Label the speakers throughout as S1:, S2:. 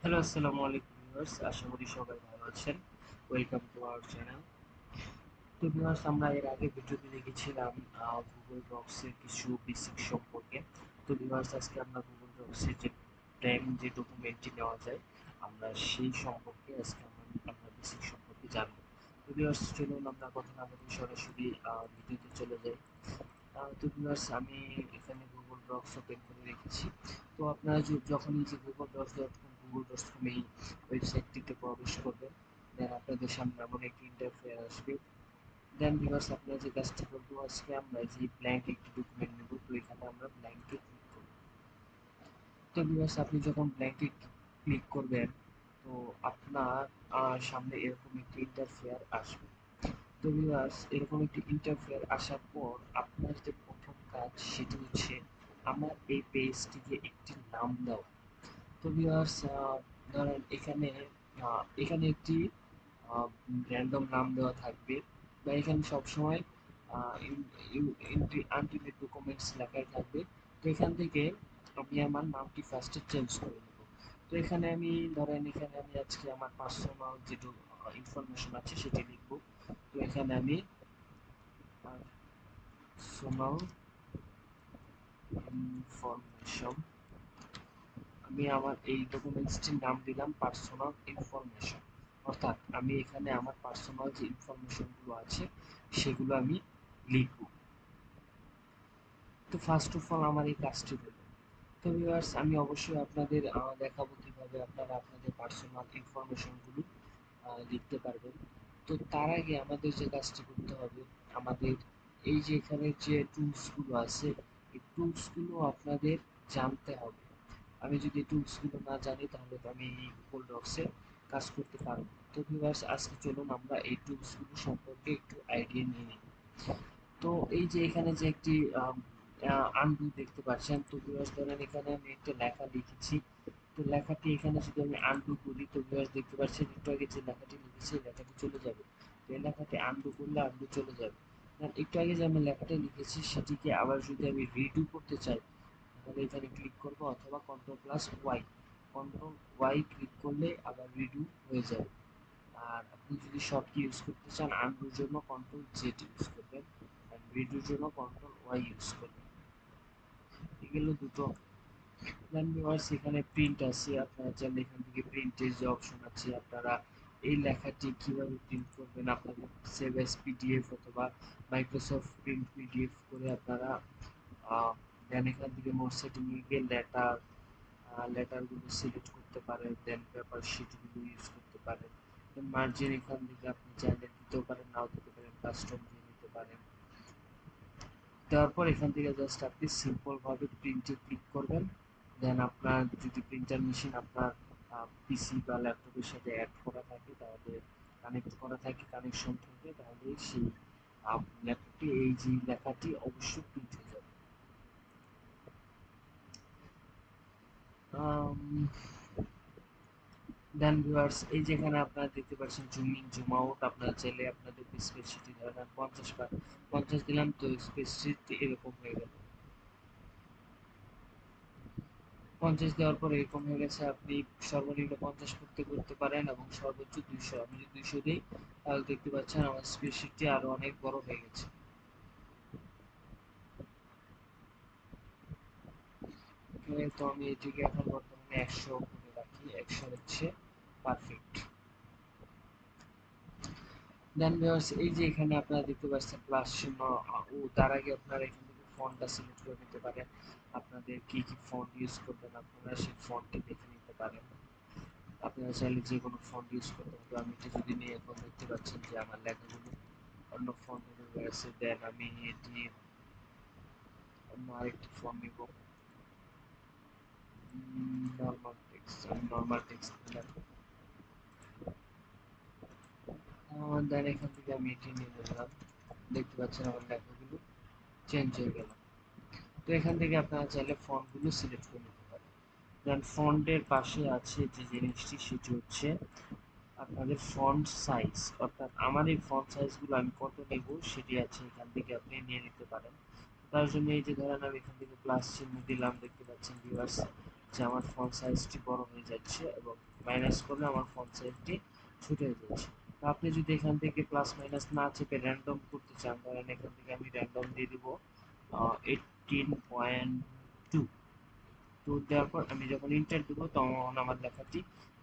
S1: Hello, আসসালামু আলাইকুম viewers. আশা করি সবাই ভালো আছেন। Welcome to our channel. তো ভিউয়ার্স, আমরা এর আগে ভিডিওতে দেখেছিলাম গুগল ডক্স এর কিছু বেসিক সম্পর্কে। তো ভিউয়ার্স, আজকে আমরা গুগল ডক্স এর যে যে ডকুমেন্টটি নেওয়া যায়, আমরা সেই সম্পর্কে আজকে আমরা বেসিক সম্পর্কে জানবো। তো ভিউয়ার্স, চলুন আমরা কথা না বলে সরাসরি ভিডিওতে চলে যাই। তো ভিউয়ার্স, আমি এখানে গুগল ডক্স ওপেন করে রেখেছি। তো আপনারা যখন এই যে গুগল ডক্স.com এই ওয়েবসাইটটিতে প্রবেশ করবেন, দেন আপনাদের সামনে এমন একটি ইন্টারফেস আসবে। দেন ভিউয়ার্স, আপনারা যে কাজটি করবো, আজকে আমরা যে ব্ল্যাঙ্ক একটি ডকুমেন্ট নেব, তো এখানে আমরা ব্ল্যাঙ্কে ক্লিক করব। তো ভিউয়ার্স, আপনি যখন ব্ল্যাঙ্কে ক্লিক করবেন, তো আপনার সামনে এরকম একটি ইন্টারফেয়ার আসবে। তো ভিউয়ার্স, এরকম একটি ইন্টারফেয়ার আসার পর আপনার যে প্রথম কাজ সেটি হচ্ছে আমার এই পেজটিকে একটি নাম দেওয়া। তো ভিউয়ার্স, ধরেন এখানে একটি র্যান্ডম নাম দেওয়া থাকবে, বা এখানে সবসময় আনটিমেট ডকুমেন্টস লেখাই থাকবে। তো এখান থেকে আমি আমার নামটি ফার্স্টে চেঞ্জ করে নেব। তো এখানে আমি আজকে আমার পার্সোনাল যেটুকু ইনফরমেশন আছে সেটি লিখব। তো এখানে আমি পার্সোনাল ইনফরমেশন, আমি আমার এই ডকুমেন্টসটির নাম দিলাম পার্সোনাল ইনফরমেশন। অর্থাৎ আমি এখানে আমার পার্সোনাল যে ইনফরমেশনগুলো আছে সেগুলো আমি লিখব। তো ফার্স্ট অফ অল আমার এই কাজটি হলো। তো ভিউয়ার্স, আমি অবশ্যই আপনাদের দেখাবো কিভাবে আপনারা আপনাদের পার্সোনাল ইনফরমেশনগুলো লিখতে পারবেন। তো তার আগে আমাদের যে কাজটি করতে হবে, আমাদের এই যে এখানে যে টুলসগুলো আছে, এই টুলসগুলো আপনাদের জানতে হবে। আমি যদি টুলসগুলো না জানি তাহলে তো আমি এই গুগল ডক্সে কাজ করতে পারবো না। তো ভিউয়ার্স, আজকে চলুন আমরা এই টুলসগুলো সম্পর্কে একটু আইডিয়া নিয়ে নিই। তো এই যে এখানে যে একটি আনডু দেখতে পাচ্ছেন, তো ভিউয়ার্স ধরেন এখানে আমি একটা লেখা লিখেছি। তো লেখাটি এখানে যদি আমি আনডু করি, তো ভিউয়ার্স দেখতে পাচ্ছেন একটু আগে যে লেখাটি লিখেছি এই লেখাটি চলে যাবে। তো এই লেখাটি আনডু করলে আনডু চলে যাবে। আর একটু আগে যে আমি লেখাটা লিখেছি সেটিকে আবার যদি আমি রিডু করতে চাই, তাহলে এখানে ক্লিক করব, অথবা কন্ট্রোল+ওয়াই, কন্ট্রোল ওয়াই ক্লিক করলে আবার রিডু হয়ে যাবে। আর আপনি যদি শর্টকি ইউজ করতে চান, আনডুর জন্য কন্ট্রোল Z ইউজ করবেন, আর রিডুর জন্য কন্ট্রোল ওয়াই ইউজ করবেন। এগুলো দুটো। দেন ভিউয়ার্স, এখানে প্রিন্ট আছে, আপনারা চাইলে এখান থেকে প্রিন্টের যে অপশন আছে, আপনারা এই লেখাটি কিভাবে প্রিন্ট করবেন, আপনাদের সেভ এস পিডিএফ অথবা মাইক্রোসফট প্রিন্ট পিডিএফ করে আপনারা দেন এখান থেকে মোর সেটিং এ গিয়ে লেটারগুলো সিলেক্ট করতে পারেন, দেন পেপার শিটগুলো ইউজ করতে পারেন। দেন মার্জিন এখান থেকে আপনি চাইলে দিতেও পারেন, নাও দিতে পারেন, কাস্টম দিয়ে নিতে পারেন। দেওয়ার পর এখান থেকে জাস্ট আপনি সিম্পল ভাবে প্রিন্টে ক্লিক করবেন। দেন আপনার যদি প্রিন্টার মেশিন আপনার পিসি বা ল্যাপটপের সাথে অ্যাড করা থাকে, তাহলে কানেকশন থাকে, তাহলে সেই ল্যাপটপে এই যে লেখাটি অবশ্যই প্রিন্ট হয়ে যাবে। দেন ভিউয়ার্স, এই যেখানে আপনারা দেখতে পাচ্ছেন জুম ইন জুম আউট, আপনারা চাইলে আপনাদের স্প্রেডশিটে ধরেন 50 দিলাম, তো স্প্রেডশিট এরকম হয়ে গেল। 50 দেওয়ার পর এরকম হয়ে গেছে। আপনি সর্বনিম্ন 50 করতে করতে পারেন এবং সর্বোচ্চ 200। আমি যদি 200 দিই, তাহলে দেখতে পাচ্ছেন আমার স্প্রেডশিটটি আরো অনেক বড় হয়ে গেছে। ওকে, তো আমি এটিকে এখন বর্তমানে 100 করে রাখি, 100 হচ্ছে পারফেক্ট। দেন ভিউয়ার্স, এই যে এখানে আপনারা দেখতে পাচ্ছেন প্লাস চিহ্ন, তার আগে আপনারা এখান থেকে ফন্টটা সিলেক্ট করে নিতে পারেন। আপনাদের কি কি ফন্ট ইউজ করবেন আপনারা সেই ফন্টটি দেখে নিতে পারেন। আপনারা চাইলে যে কোনো ফন্ট ইউজ করতে পারেন। তো আমি এটা যদি নিয়ে, এখন দেখতে পাচ্ছেন যে আমার লেখাগুলো অন্য ফন্টে হয়ে গেছে। দেন আমি এটি অন্য আরেকটি ফন্ট নিব, নর্মাল টেক্সট। আমি নর্মাল টেক্সট নিলাম। দেন এখান থেকে আমি এটি নিয়ে নিলাম। দেখতে পাচ্ছেন আমার লেখাগুলো চেঞ্জ হয়ে গেল। তো এখান থেকে আপনারা চাইলে ফন্টগুলো সিলেক্ট করে নিতে পারেন। দেন ফন্টের পাশে আছে যে জিনিসটি, সেটি হচ্ছে আপনাদের ফন্ট সাইজ। অর্থাৎ আমার এই ফন্ট সাইজগুলো আমি কত নেব সেটি আছে, এখান থেকে আপনি নিয়ে নিতে পারেন। তার জন্য এই যে ধরেন আমি এখান থেকে প্লাস চিহ্ন দিলাম, দেখতে পাচ্ছেন ভিউয়ার্স যে আমার ফন্ট সাইজটি বড় হয়ে যাচ্ছে এবং মাইনাস করলে আমার ফন্ট সাইজটি ছোট হয়ে যাচ্ছে। তো আপনি যদি এখান থেকে প্লাস মাইনাস না চেপে র্যান্ডম করতে চান, ধরেন এখান থেকে আমি র্যান্ডম দিয়ে দিব 18.2। তো দেওয়ার পর আমি যখন ইন্টার দেবো তখন আমার লেখাটি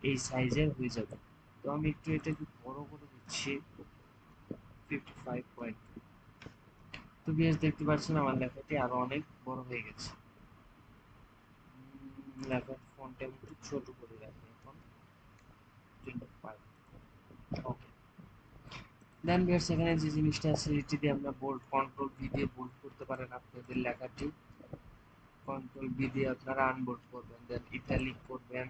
S1: এই সাইজের হয়ে যাবে। তো আমি একটু এটাকে বড় করে দিচ্ছি 55.2। তো বিএস দেখতে পাচ্ছেন আমার লেখাটি আরো অনেক বড় হয়ে গেছে। লেখার ফন্ট আমি একটু ছোট করে রাখি এখন 25। ওকে, দেন বিয়ার্স এখানে যে জিনিসটা আছে এটি দিয়ে আমরা বোল্ড কন্ট্রোল ভি দিয়ে বোল্ড করতে পারেন আপনাদের লেখাটি। কন্ট্রোল ভি দিয়ে আপনারা আনবোল্ড করবেন, দেন ইটালিক করবেন,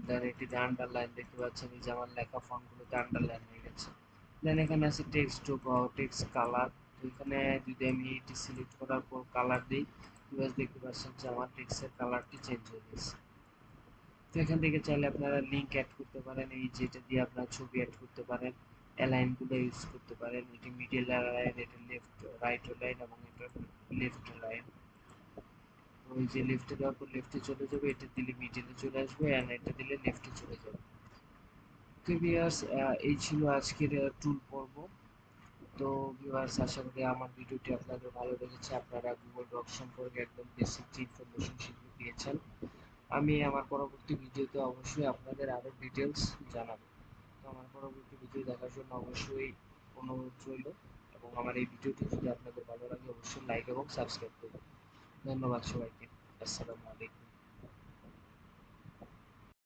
S1: দেন এটিতে আন্ডারলাইন দেখতে পাচ্ছেন এই যে আমার লেখা ফন্টগুলোতে আন্ডারলাইন হয়ে গেছে। দেন এখানে আছে টেক্সট বা টেক্সট কালার। তো এখানে যদি আমি এটি সিলেক্ট করার পর কালার দিই, বিয়ার্স দেখতে পাচ্ছেন যে আমার টেক্সটের কালারটি চেঞ্জ হয়ে গেছে। তো এখান থেকে চাইলে আপনারা লিঙ্ক অ্যাড করতে পারেন, এই যেটা দিয়ে আপনারা ছবি অ্যাড করতে পারেন, অ্যালাইন গুলো ইউজ করতে পারেন, এটি মিডল লাইন, এটা লেফট রাইট লাইন এবং এটা লেফট লাইন। তো এই যে লেফটে দেওয়ার পর লেফটে চলে যাবে, এটা দিলে মিডলে চলে আসবে, এন্ড এটা দিলে লেফটে চলে যাবে। তো ভিউয়ার্স এই ছিল আজকের টুল পর্ব। তো ভিউয়ার্স আশা করি আমার ভিডিওটি আপনাদের ভালো লেগেছে, আপনারা গুগল ডক সম্পর্কে একদম বেসিক ইনফরমেশন শিখে পেয়েছেন। আমি আমার পরবর্তী ভিডিওতে অবশ্যই আপনাদের আরো ডিটেলস জানাবো। তো আমার পরবর্তী ভিডিও দেখার জন্য অবশ্যই অনুরোধ রইল, এবং আমার এই ভিডিওটি যদি আপনাদের ভালো লাগে অবশ্যই লাইক এবং সাবস্ক্রাইব করবেন। ধন্যবাদ সবাইকে। আসসালামু আলাইকুম।